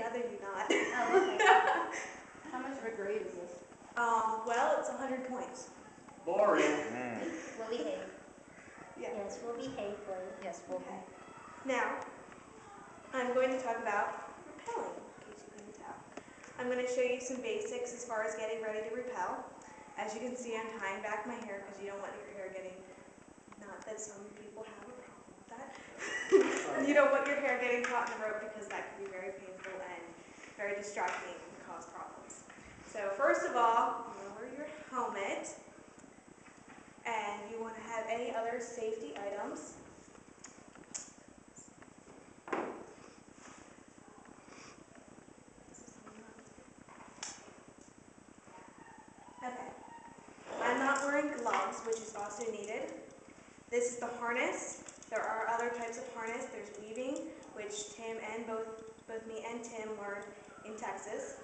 rather you not. Oh, okay. How much of a grade is this? Well, it's 100 points. Boring. We'll behave. Yeah. Yes, we'll behave for you. Yes, we'll Okay. Now, I'm going to talk about rappelling, in case you couldn't tell. I'm going to show you some basics as far as getting ready to rappel. As you can see, I'm tying back my hair because you don't want your hair getting, not that some people have a problem with that. You don't want your hair getting caught in the rope because that can be very painful and very distracting and cause problems. So first of all, you want to wear your helmet, and you want to have any other safety items. Okay. I'm not wearing gloves, which is also needed. This is the harness. There are other types of harness. There's weaving, which Tim and both me and Tim learned in Texas.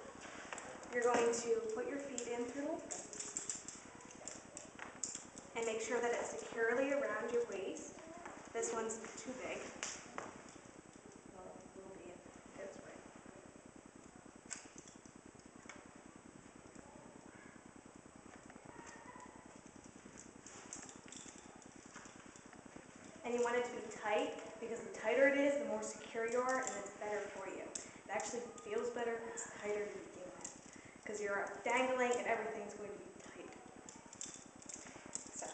You're going to put your feet in through and make sure that it's securely around your waist. This one's too big. Well, it will be if it goes right. And you want it to be tight, because the tighter it is, the more secure you are, and it's better for you. It actually feels better if it's tighter to begin with, because you're dangling and everything's going to be tight. So,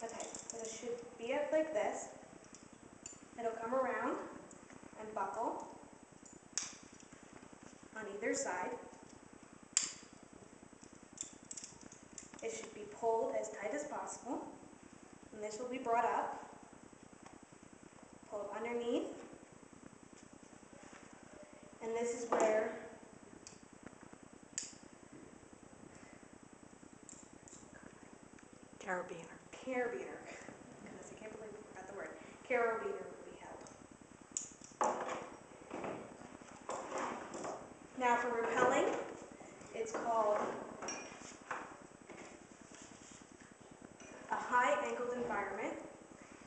okay, so it should be up like this. It'll come around and buckle on either side. It should be pulled as tight as possible, and this will be brought up. Pull it underneath, and this is where Carabiner. Goodness, I can't believe I forgot the word. Carabiner will be held. Now for rappelling, it's called a high angled environment.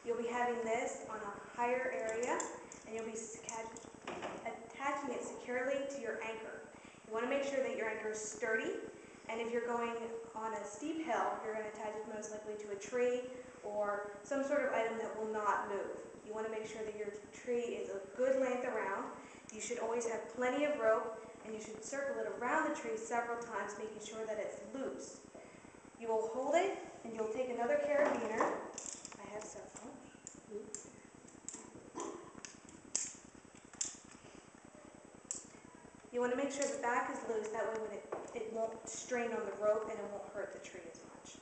You'll be having this on a higher area, and you'll be attaching it securely to your anchor. You want to make sure that your anchor is sturdy, and if you're going on a steep hill, you're going to attach it most likely to a tree or some sort of item that will not move. You want to make sure that your tree is a good length around. You should always have plenty of rope, and you should circle it around the tree several times, making sure that it's loose. You will hold it, and you'll take another carabiner. I have several. You want to make sure the back is loose, that way when it won't strain on the rope and it won't hurt the tree as much.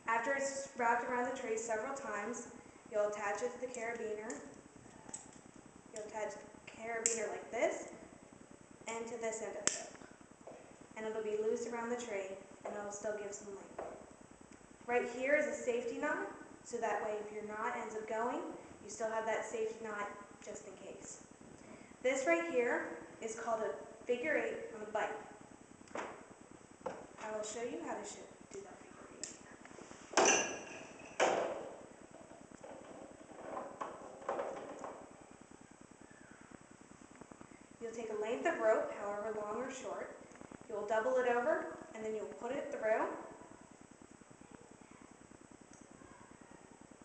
After it's wrapped around the tree several times, you'll attach it to the carabiner. You'll attach the carabiner like this and to this end of the rope. And it'll be loose around the tree, and it'll still give some length. Right here is a safety knot, so that way if your knot ends up going, you still have that safety knot just in case. This right here is called a figure 8 on a bike. I will show you how to do that figure 8. You'll take a length of rope, however long or short. You'll double it over, and then you'll put it through.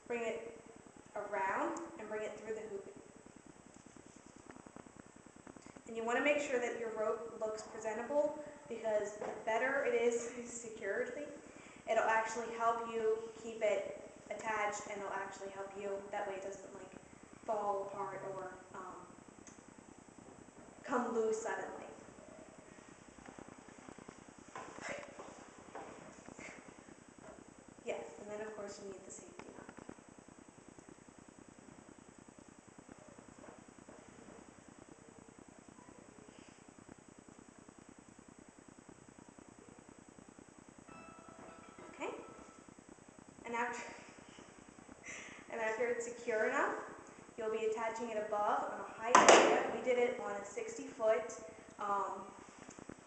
Bring it around and bring it through the hoop. And you want to make sure that your rope looks presentable, because the better it is securely, it'll actually help you keep it attached, and it'll actually help you. That way it doesn't like fall apart or come loose suddenly. Yes, and then of course you need the safety knot. Okay? And after it's secure enough, you'll be attaching it above on a high area. We did it on a 60-foot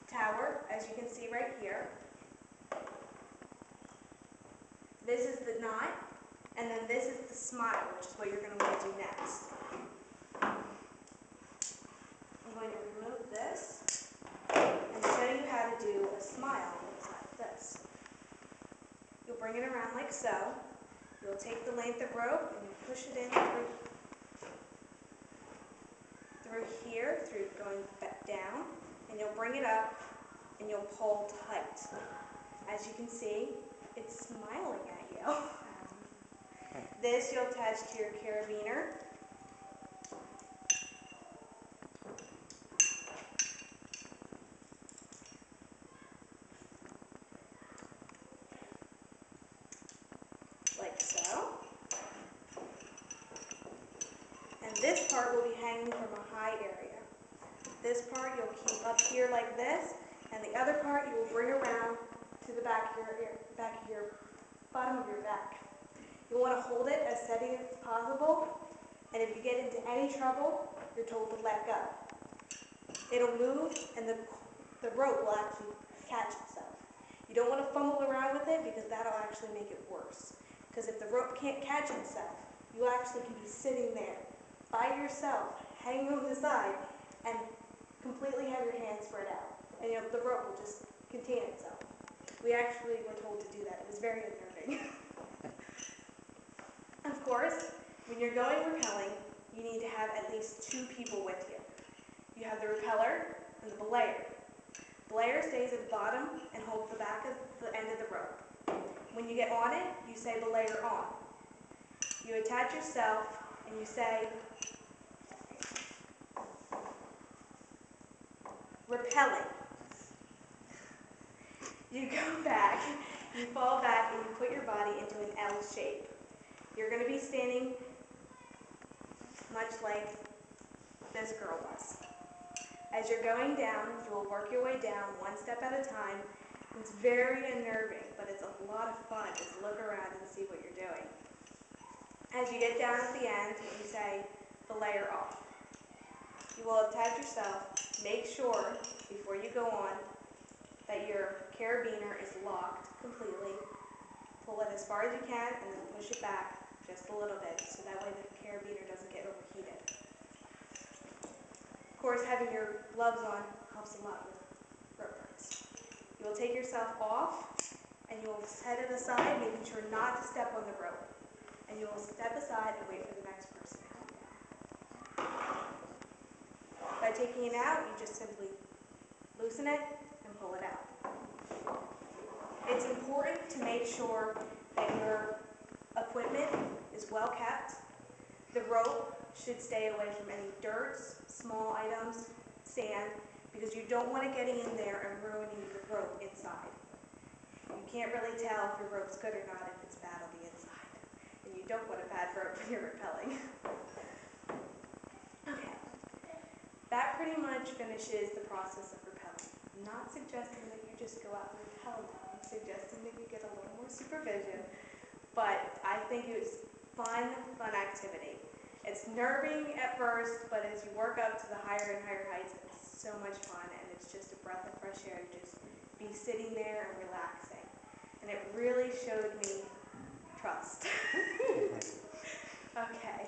tower, as you can see right here. This is the knot, and then this is the smile, which is what you're going to want to do next. I'm going to like so. You'll take the length of rope and you push it in through here, through going back down, and you'll bring it up and you'll pull tight. As you can see, it's smiling at you. This you'll attach to your carabiner. Like so. And this part will be hanging from a high area. This part you'll keep up here like this, and the other part you will bring around to the back of your bottom of your back. You want to hold it as steady as possible, and if you get into any trouble, you're told to let go. It'll move, and the rope will actually catch itself. You don't want to fumble around with it because that'll actually make it worse. Because if the rope can't catch itself, you actually can be sitting there by yourself, hanging over the side, and completely have your hands spread out. And the rope will just contain itself. We actually were told to do that. It was very unnerving. Of course, when you're going rappelling, you need to have at least 2 people with you. You have the repeller and the belayer. Belayer stays at the bottom and holds the back of the end of the rope. When you get on it, you say belayer on. You attach yourself and you say rappelling. You go back, you fall back, and you put your body into an L shape. You're going to be standing much like this girl was. As you're going down, you will work your way down one step at a time. It's very unnerving, but it's a lot of fun. Just look around and see what you're doing. As you get down at the end, you say, belayer off. You will attach yourself. Make sure, before you go on, that your carabiner is locked completely. Pull it as far as you can, and then push it back just a little bit, so that way the carabiner doesn't get overheated. Of course, having your gloves on helps a lot with rope burns. You will take yourself off, and you will set it aside, making sure not to step on the rope. And you will step aside and wait for the next person to come down. By taking it out, you just simply loosen it and pull it out. It's important to make sure that your equipment is well kept. The rope should stay away from any dirt, small items, sand, because you don't want it getting in there and ruining your rope inside. You can't really tell if your rope's good or not if it's bad on the inside. And you don't want a bad rope when you're rappelling. Okay. That pretty much finishes the process of rappelling. I'm not suggesting that you just go out and rappel now. I'm suggesting that you get a little more supervision. But I think it's fun activity. It's nerving at first, but as you work up to the higher and higher heights, it's so much fun, and it's just a breath of fresh air to just be sitting there and relaxing. And it really showed me trust. Okay.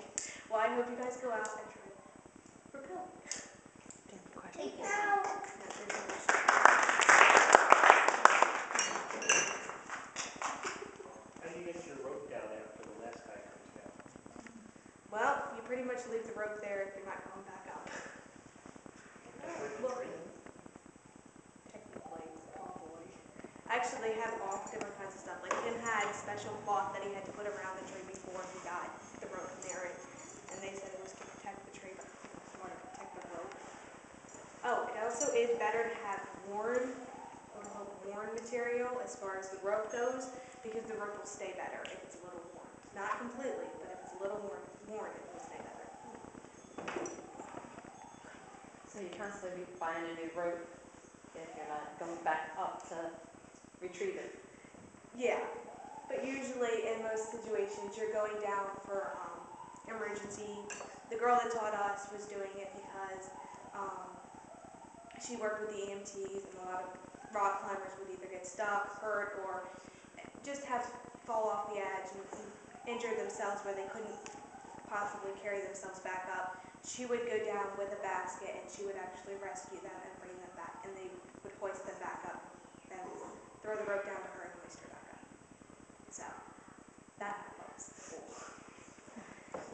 Well, I hope you guys go out and try rappelling. Thank you. How do you get your rope down after the last guy comes down? Well, you pretty much leave the rope there if you're not going back up. Well, technically, probably. Actually, they have all different kinds of stuff. Like Tim had special cloth that he had to put around the tree before he got the rope from there, and they said it was to protect the tree, but I think it was more to protect the rope. Oh, it also is better to have worn material as far as the rope goes, because the rope will stay better if it's a little worn. Not completely, but if it's a little worn, it will stay better. So you constantly be buying a new rope if you're not going back up to retrieve it. Yeah, but usually in most situations you're going down for emergency. The girl that taught us was doing it because she worked with the EMTs, and a lot of rock climbers would either get stuck, hurt, or just fall off the edge and injure themselves where they couldn't possibly carry themselves back up. She would go down with a basket, and she would actually rescue them and bring them back, and they would hoist them back up, then throw the rope down to her and hoist her back up. So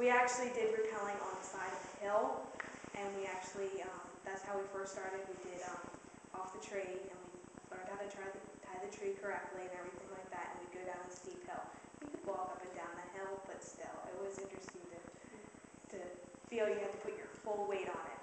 We actually did rappelling on the side of the hill, and we actually, that's how we first started. We did off the tree, and we learned how to tie the tree correctly and everything like that, and we'd go down the steep hill. You could walk up and down the hill, but still, it was interesting to feel you had to put your full weight on it.